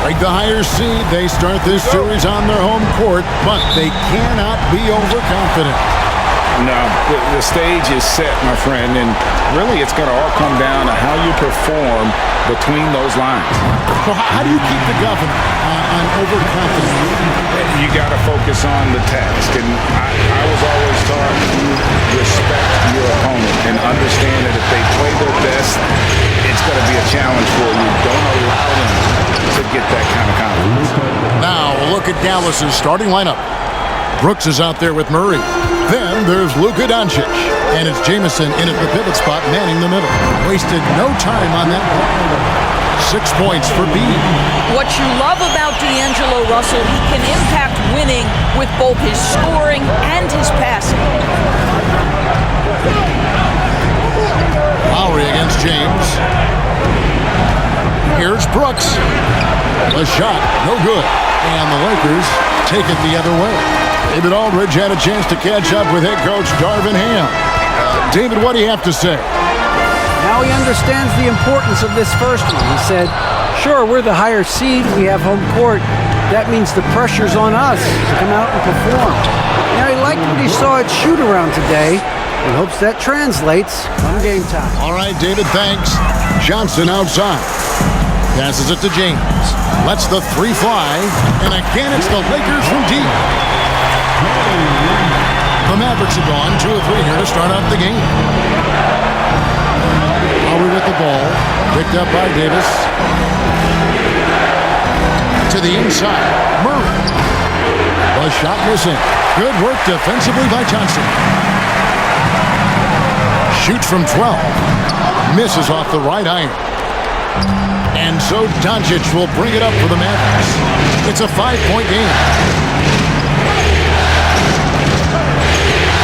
Like the higher seed, they start this series on their home court, but they cannot be overconfident. No, the stage is set, my friend, and really it's going to all come down to how you perform between those lines. So how do you keep the governor on overconfidence? You got to focus on the task, and I was always taught to respect your opponent and understand that if they play their best, it's going to be a challenge for you. Don't allow them to get that kind of confidence. Now, a look at Dallas's starting lineup. Brooks is out there with Murray. Then there's Luka Doncic. And it's Jamison in at the pivot spot, manning the middle. Wasted no time on that ball. 6 points for B. What you love about D'Angelo Russell, he can impact winning with both his scoring and his passing. Lowry against James. Here's Brooks. A shot, no good. And the Lakers take it the other way. David Aldridge had a chance to catch up with head coach Darvin Ham. David, what do you have to say? Now he understands the importance of this first one. He said, sure, we're the higher seed. We have home court. That means the pressure's on us to come out and perform. Now he liked what he saw at shoot-around today. He hopes that translates come game time. All right, David, thanks. Johnson outside. Passes it to James. Lets the three fly. And again, it's the Lakers from deep. The Mavericks have gone 2 of 3 here to start out the game. Lowry with the ball. Picked up by Davis. To the inside. Murray. The shot missing. Good work defensively by Johnson. Shoots from 12. Misses off the right iron. And so Doncic will bring it up for the Mavericks. It's a 5-point game.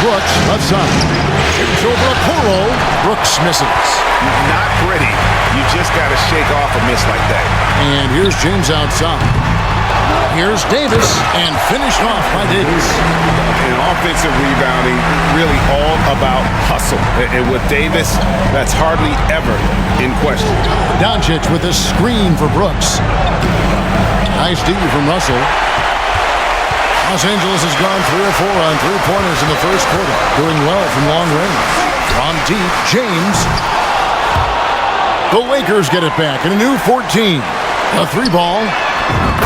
Brooks, left side. Shoots over a Kuro. Brooks misses. Not pretty. You just got to shake off a miss like that. And here's James outside. Here's Davis, and finished off by Davis. And offensive rebounding, really all about hustle. And with Davis, that's hardly ever in question. Doncic with a screen for Brooks. Nice D from Russell. Los Angeles has gone 3 of 4 on three-pointers in the first quarter. Doing well from long range. From deep, James. The Lakers get it back in a new 14. A 3-ball.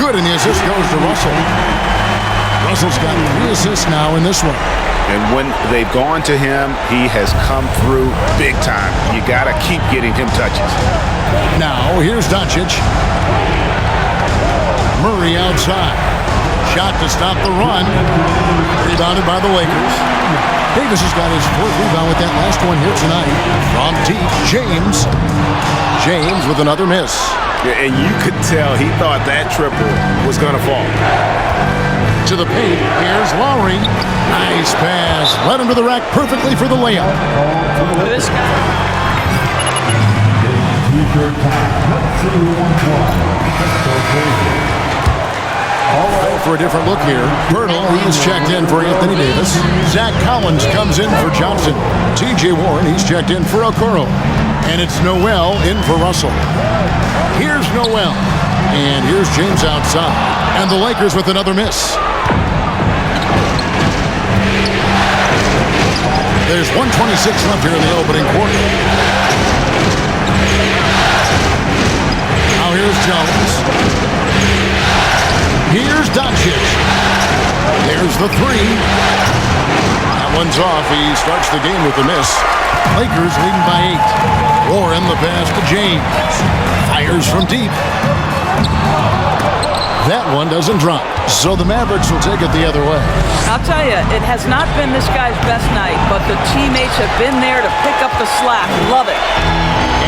Good, and the assist goes to Russell. Russell's got 3 assists now in this one. And when they've gone to him, he has come through big time. You got to keep getting him touches. Now, here's Doncic. Murray outside. Shot to stop the run. Rebounded by the Lakers. Davis has got his 4th rebound with that last one here tonight. From deep, James. James with another miss. Yeah, and you could tell he thought that triple was going to fall. To the paint, here's Lowry. Nice pass. Led him to the rack perfectly for the layup. This guy. All right, for a different look here. Pirtle, he's checked in for Anthony Davis. Zach Collins comes in for Johnson. T.J. Warren, he's checked in for Okoro. And it's Noel in for Russell. Here's Noel. And here's James outside. And the Lakers with another miss. There's 1:26 left here in the opening quarter. Now here's Jones. Here's Doncic. There's the 3. That one's off. He starts the game with a miss. Lakers leading by 8. Warren the pass to James. Fires from deep. That one doesn't drop. So the Mavericks will take it the other way. I'll tell you, it has not been this guy's best night, but the teammates have been there to pick up the slack. Love it.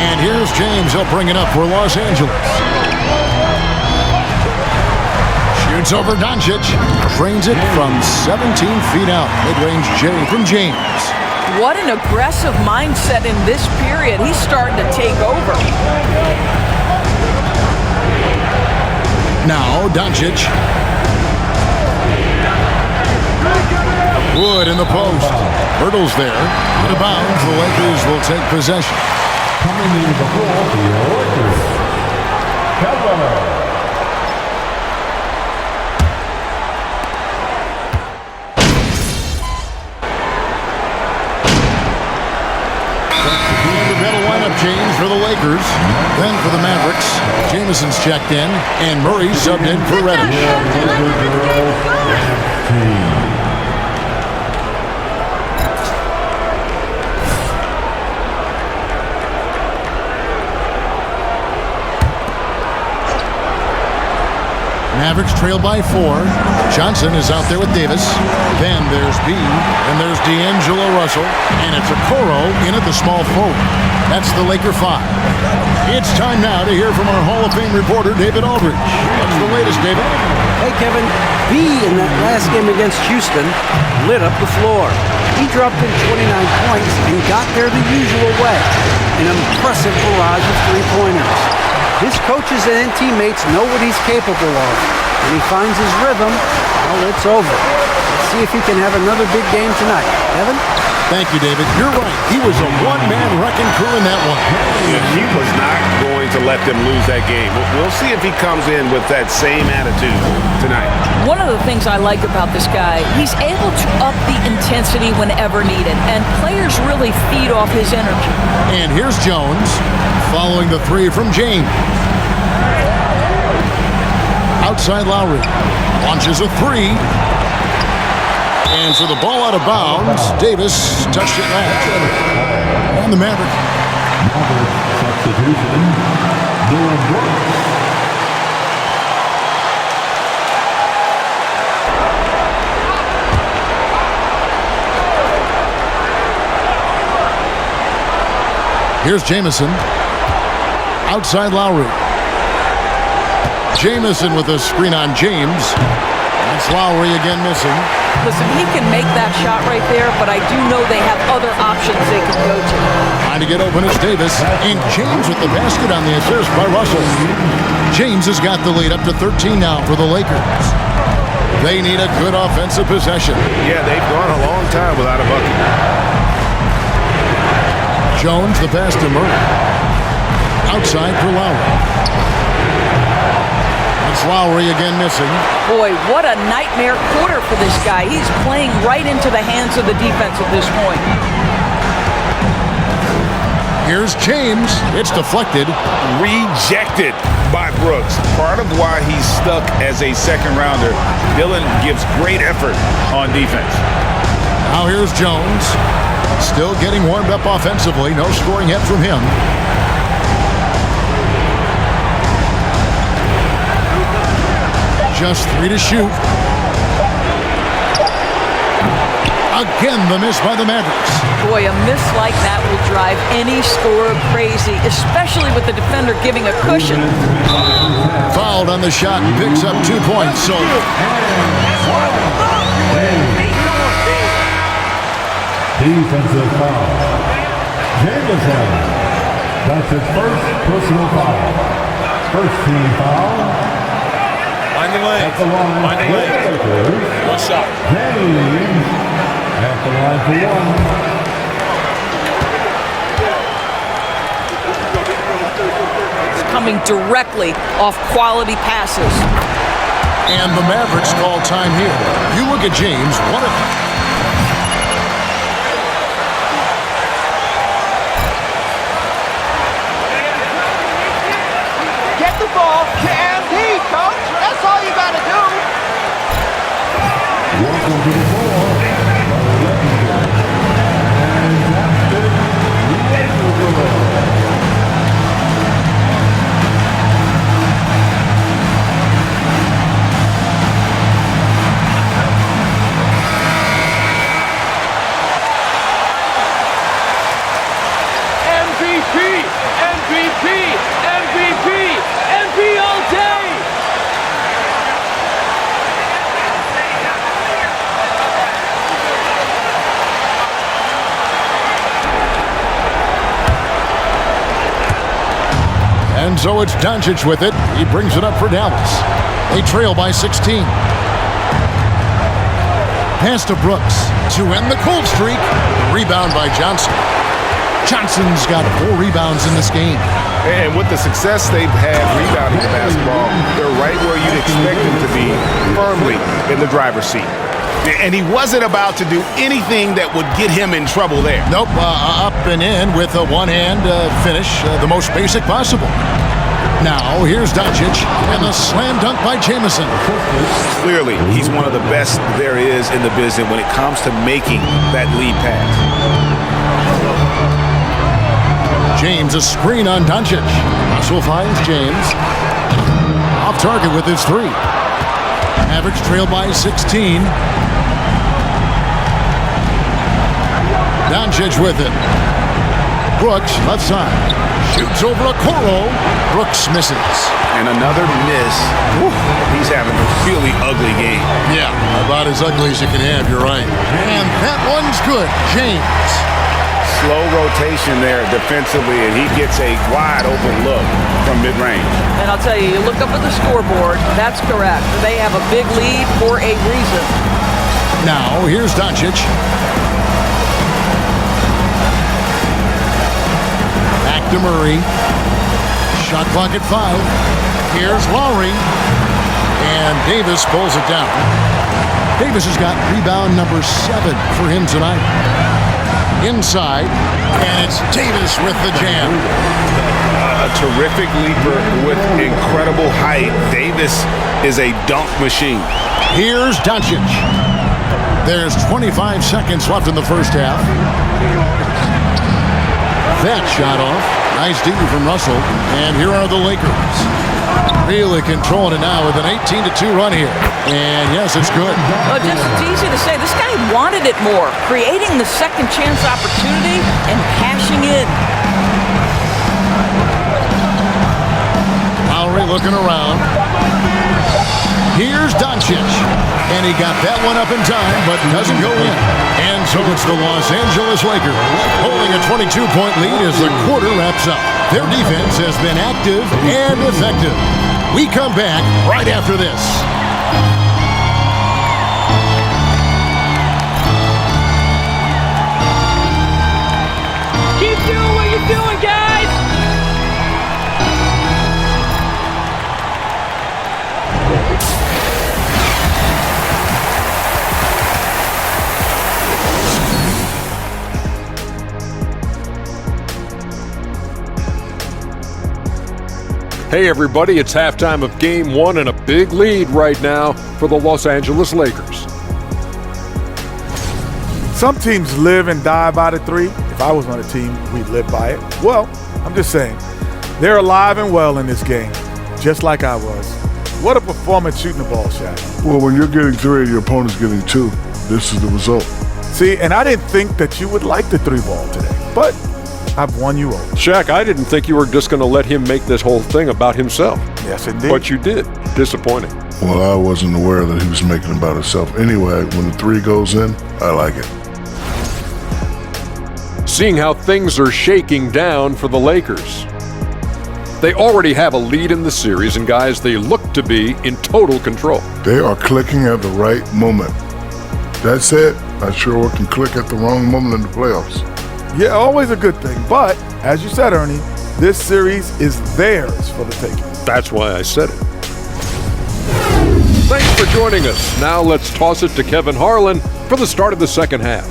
And here's James. He'll bring it up for Los Angeles. Shoots over Doncic. Drains it from 17 feet out. Mid-range J from James. What an aggressive mindset in this period. He's starting to take over. Now Doncic. Wood in the post. Hurdles there. Out of bounds. The Lakers will take possession. Coming into the ball, the Lakers. change for the Lakers. Then for the Mavericks, Jameson's checked in, and Murray subbed in for Reddish. Mavericks trail by 4. Johnson is out there with Davis. Then there's B, and there's D'Angelo Russell, and it's Okoro in at the small forward. That's the Laker 5. It's time now to hear from our Hall of Fame reporter, David Aldridge. What's the latest, David? Hey, Kevin, B in that last game against Houston lit up the floor. He dropped in 29 points and got there the usual way, an impressive barrage of three-pointers. His coaches and teammates know what he's capable of. When he finds his rhythm, well, it's over. Let's see if he can have another big game tonight. Evan? Thank you, David. You're right. He was a one-man wrecking crew in that one. He was not going to let them lose that game. We'll see if he comes in with that same attitude tonight. One of the things I like about this guy, he's able to up the intensity whenever needed, and players really feed off his energy. And here's Jones following the 3 from James. Outside Lowry. Launches a 3. And so the ball out of bounds. Davis touched it last. And the Mavericks. Substitution. Dylan Brooks. Here's Jamison. Outside Lowry. Jamison with a screen on James. That's Lowry again missing. Listen, he can make that shot right there, but I do know they have other options they can go to. Trying to get open is Davis. And James with the basket on the assist by Russell. James has got the lead up to 13 now for the Lakers. They need a good offensive possession. Yeah, they've gone a long time without a bucket. Jones, the pass to Murray. Outside for Lowry. It's Lowry again missing. Boy, what a nightmare quarter for this guy. He's playing right into the hands of the defense at this point. Here's James. It's deflected. Rejected by Brooks. Part of why he's stuck as a second rounder. Dylan gives great effort on defense. Now here's Jones. Still getting warmed up offensively. No scoring yet from him. Just 3 to shoot. Again, the miss by the Mavericks. Boy, a miss like that will drive any scorer crazy, especially with the defender giving a cushion. Fouled on the shot and picks up 2 points. So Defensive foul. Jameson. That's his first personal foul. First team foul. Find the lane. At the line. Find the lane. One shot. James at the line for 1. It's coming directly off quality passes. And the Mavericks call time here. You look at James, what a... Get the ball to MP, coach. That's all you got to do. Welcome to the floor. MVP, MVP, MVP, MVP all day. And so it's Doncic with it. He brings it up for Dallas. They trail by 16. Pass to Brooks to end the cold streak. Rebound by Johnson. Johnson's got 4 rebounds in this game. And with the success they've had rebounding the basketball, they're right where you'd expect them to be, firmly in the driver's seat. And he wasn't about to do anything that would get him in trouble there. Nope, up and in with a one-hand finish, the most basic possible. Now, here's Doncic, and the slam dunk by Jamison. Clearly, he's one of the best there is in the business when it comes to making that lead pass. James, a screen on Doncic. Russell finds James. Off target with his three. Mavericks trail by 16. Doncic with it. Brooks, left side. Shoots over Okoro. Brooks misses. And another miss. Whew, he's having a really ugly game. Yeah, about as ugly as you can have, you're right. And that one's good. James. Slow rotation there defensively, and he gets a wide open look from mid-range. And I'll tell you, you look up at the scoreboard, that's correct. They have a big lead for a reason. Now, here's Doncic. Back to Murray. Shot clock at 5. Here's Lowry. And Davis pulls it down. Davis has got rebound number 7 for him tonight. Inside, and it's Davis with the jam. A terrific leaper with incredible height. Davis is a dunk machine. Here's Doncic. There's 25 seconds left in the first half. That shot off. Nice D from Russell. And here are the Lakers. Really controlling it now with an 18-2 run here. And yes, it's good. Well, it's easy to say. This guy wanted it more. Creating the second chance opportunity and cashing in. Lowry looking around. Here's Doncic. And he got that one up in time, but doesn't go in. And so it's the Los Angeles Lakers holding a 22-point lead as the quarter wraps up. Their defense has been active and effective. We come back right after this. Keep doing what you're doing, guys! Hey everybody, it's halftime of Game 1 and a big lead right now for the Los Angeles Lakers. Some teams live and die by the three. If I was on a team, we'd live by it. Well, I'm just saying, they're alive and well in this game, just like I was. What a performance shooting the ball, Shaq. Well, when you're getting 3 and your opponent's getting 2, this is the result. See, and I didn't think that you would like the 3-ball today, but I've won you over. Shaq, I didn't think you were just going to let him make this whole thing about himself. Yes, indeed. But you did. Disappointing. Well, I wasn't aware that he was making it about himself. Anyway, when the 3 goes in, I like it. Seeing how things are shaking down for the Lakers. They already have a lead in the series, and guys, they look to be in total control. They are clicking at the right moment. That said, I sure can click at the wrong moment in the playoffs. Yeah, always a good thing. But, as you said, Ernie, this series is theirs for the taking. That's why I said it. Thanks for joining us. Now let's toss it to Kevin Harlan for the start of the second half.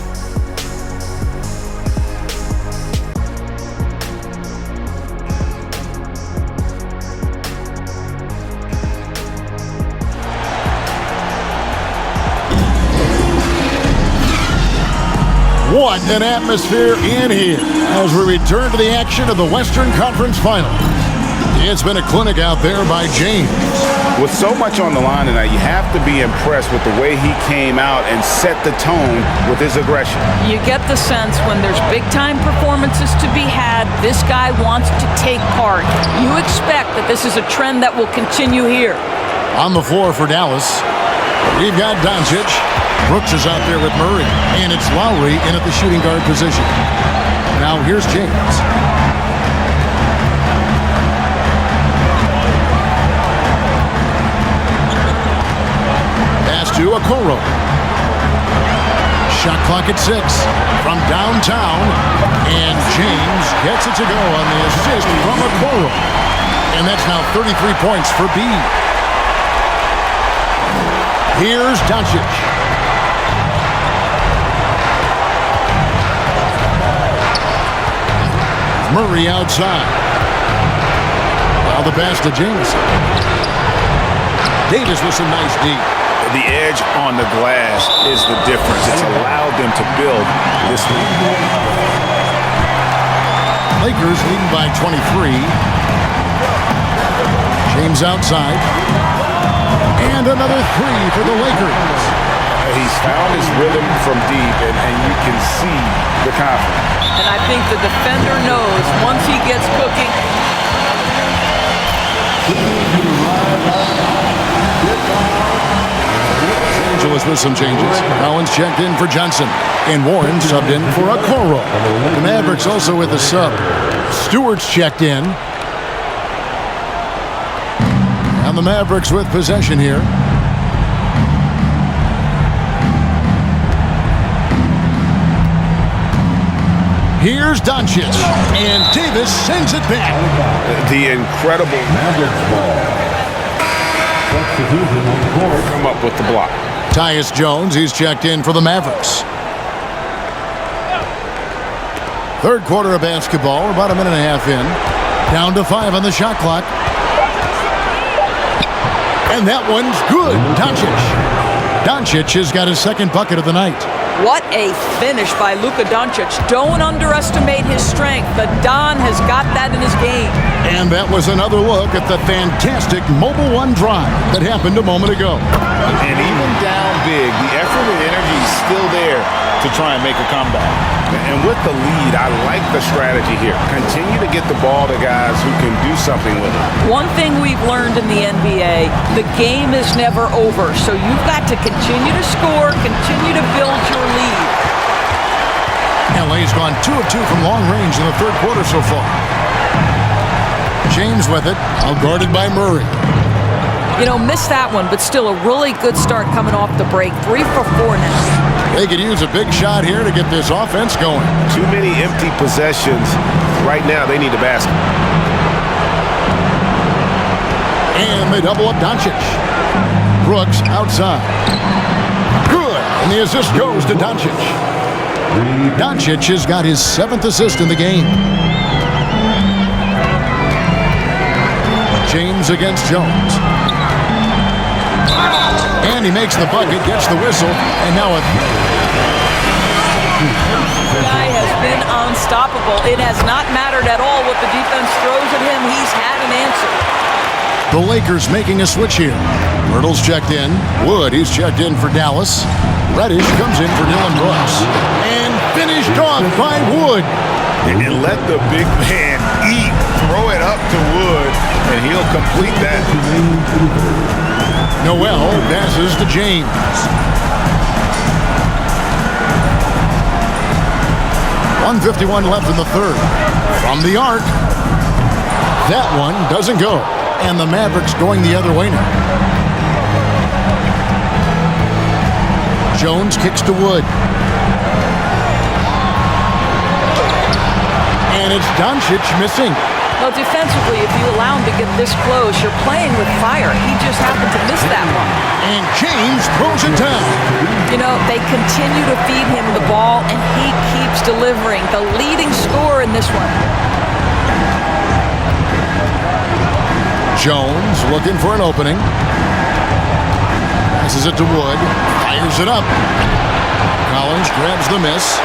What an atmosphere in here as we return to the action of the Western Conference Finals. It's been a clinic out there by James. With so much on the line tonight, you have to be impressed with the way he came out and set the tone with his aggression. You get the sense when there's big-time performances to be had, this guy wants to take part. You expect that this is a trend that will continue here. On the floor for Dallas, we've got Doncic. Brooks is out there with Murray, and it's Lowry in at the shooting guard position. Now here's James. Pass to Okoro. Shot clock at 6 from downtown, and James gets it to go on the assist from Okoro. And that's now 33 points for B. Here's Doncic. Murray outside. Now the pass to James. Davis with some nice D. The edge on the glass is the difference. It's allowed them to build this lead. Lakers leading by 23. James outside. And another three for the Lakers. He's found his rhythm from deep, and you can see the confidence. And I think the defender knows once he gets cooking. Angeles with some changes. Collins checked in for Johnson. And Warren subbed in for Okoro. The Mavericks also with a sub. Stewart's checked in. And the Mavericks with possession here. Here's Doncic. And Davis sends it back. The incredible Mavericks ball. Substitution on the court. come up with the block. Tyus Jones, he's checked in for the Mavericks. Third quarter of basketball, about a minute and a half in. Down to 5 on the shot clock. And that one's good. Doncic has got his second bucket of the night. What a finish by Luka Doncic. Don't underestimate his strength. The Don has got that in his game. And that was another look at the fantastic Mobile One drive that happened a moment ago. And even down big, the effort and energy is still there to try and make a comeback. And with the lead, I like the strategy here. Continue to get the ball to guys who can do something with it. One thing we've learned in the NBA, the game is never over. So you've got to continue to score, continue to build your lead. LA's gone 2 of 2 from long range in the third quarter so far. James with it, guarded by Murray. You know, missed that one, but still a really good start coming off the break. 3 for 4 now. They could use a big shot here to get this offense going. Too many empty possessions. Right now, they need a basket. And they double up Doncic. Brooks outside. Good. And the assist goes to Doncic. Doncic has got his 7th assist in the game. James against Jones. And he makes the bucket, gets the whistle, and now a... The guy has been unstoppable. It has not mattered at all what the defense throws at him. He's had an answer. The Lakers making a switch here. Myrtle's checked in. Wood, he's checked in for Dallas. Reddish comes in for Dillon Brooks. And finished off by Wood. And let the big man eat. Throw it up to Wood, and he'll complete that. Noel passes to James. .151 left in the third. From the arc. That one doesn't go. And the Mavericks going the other way now. Jones kicks to Wood. And it's Doncic missing. Well, defensively, if you allow him to get this close, you're playing with fire. He just happened to miss that one. And James throws it down. You know, they continue to feed him the ball, and he keeps delivering. The leading scorer in this one. Jones looking for an opening. Passes it to Wood. Fires it up. Collins grabs the miss.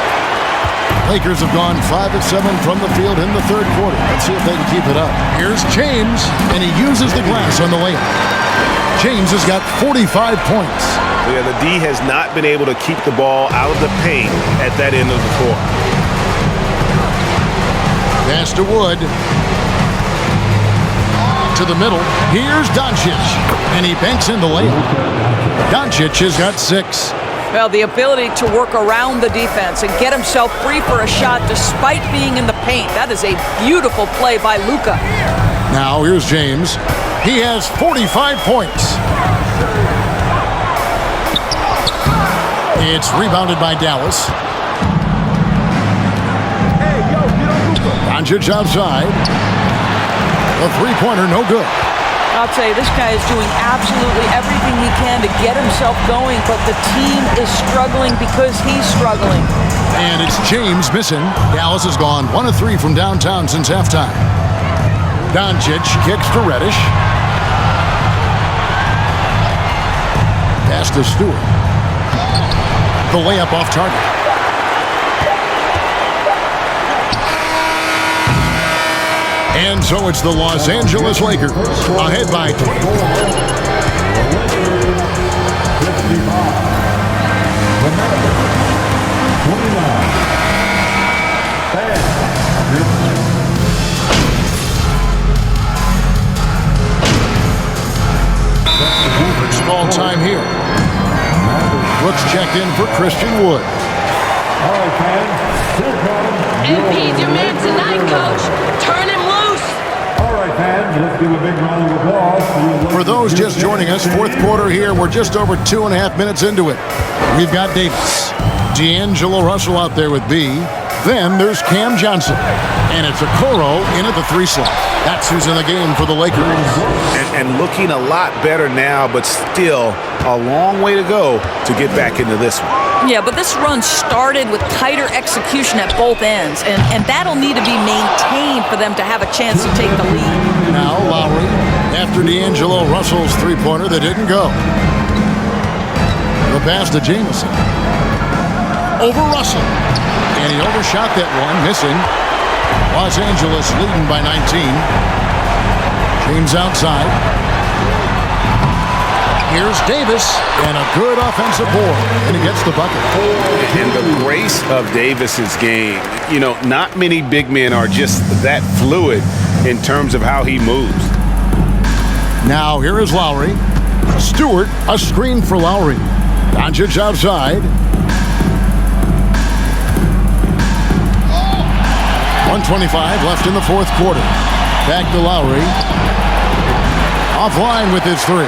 Lakers have gone 5 of 7 from the field in the third quarter. Let's see if they can keep it up. Here's James, and he uses the glass on the layup. James has got 45 points. Yeah, the D has not been able to keep the ball out of the paint at that end of the court. Pass to Wood. To the middle. Here's Doncic, and he banks in the layup. Doncic has got 6. Well, the ability to work around the defense and get himself free for a shot despite being in the paint. That is a beautiful play by Luka. Now here's James. He has 45 points. It's rebounded by Dallas. Doncic outside. A three-pointer, no good. I'll tell you, this guy is doing absolutely everything he can to get himself going, but the team is struggling because he's struggling. And it's James missing. Dallas has gone 1 of 3 from downtown since halftime. Doncic kicks to Reddish. Pass to Stewart. The layup off target. And so it's the Los Angeles Lakers ahead by 24. It's call time here. Brooks checked in for Christian Wood. MP's your man tonight, Coach. Turn him loose. All right, fans, let's give a big round of applause. For those just joining us, fourth quarter here. We're just over 2.5 minutes into it. We've got Davis. D'Angelo Russell out there with B. Then there's Cam Johnson. And it's Okoro in at the 3 slot. That's who's in the game for the Lakers. And looking a lot better now, but still a long way to go to get back into this one. Yeah, but this run started with tighter execution at both ends, and that'll need to be maintained for them to have a chance to take the lead. Now Lowry, after D'Angelo Russell's three-pointer that didn't go. The pass to Jamison. Over Russell. And he overshot that one, missing. Los Angeles leading by 19. James outside. Here's Davis, and a good offensive board, and he gets the bucket. And the grace of Davis's game, you know, not many big men are just that fluid in terms of how he moves. Now here is Lowry. Stewart, a screen for Lowry. Doncic outside. 1:25 left in the fourth quarter. Back to Lowry. Offline with his 3.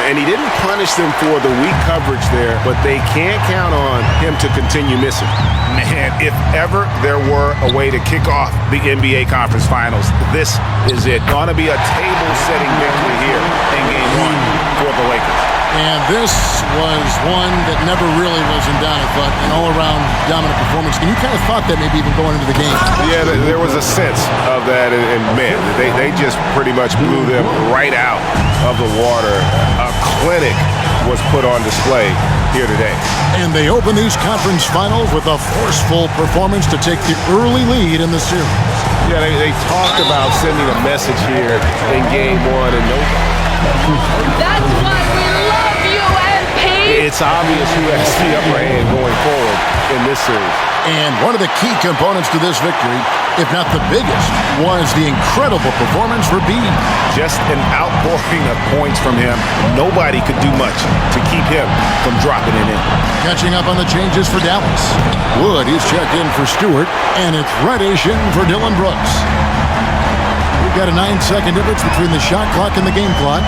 And he didn't punish them for the weak coverage there, but they can't count on him to continue missing. Man, if ever there were a way to kick off the NBA Conference Finals, this is it. Gonna be a table-setting victory here in Game 1 for the Lakers. And this was one that never really was in doubt, I thought, an all-around dominant performance. And you kind of thought that maybe even going into the game. Yeah, there was a sense of that, and man, they just pretty much blew them right out of the water. A clinic was put on display here today. And they open these conference finals with a forceful performance to take the early lead in the series. Yeah, they talked about sending a message here in Game 1, and That's why we love you, MP. it's obvious who has the upper hand going forward in this series. And one of the key components to this victory, if not the biggest, was the incredible performance for B. Just an outpouring of points from him. Nobody could do much to keep him from dropping it in. Catching up on the changes for Dallas. Wood, he's checked in for Stewart, and it's Reddish in for Dylan Brooks. We've got a 9-second difference between the shot clock and the game clock.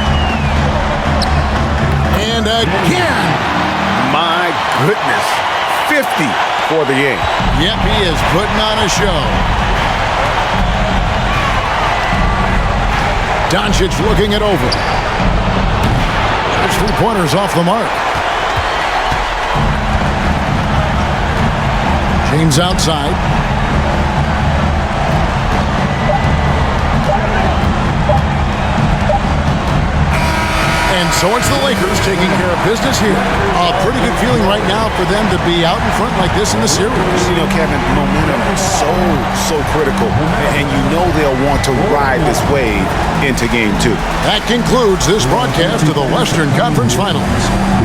And again! My goodness. 50 for the game. Yep, he is putting on a show. Doncic looking it over. His 3-pointers off the mark. James outside. And so it's the Lakers taking care of business here. A pretty good feeling right now for them to be out in front like this in the series. You know, Kevin, momentum is so critical. And you know they'll want to ride this wave into Game 2. That concludes this broadcast of the Western Conference Finals.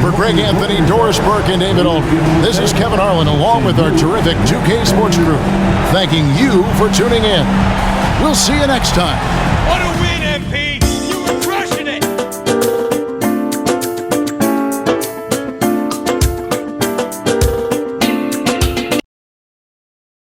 For Greg Anthony, Doris Burke, and David Aldridge, this is Kevin Harlan along with our terrific 2K Sports crew, thanking you for tuning in. We'll see you next time.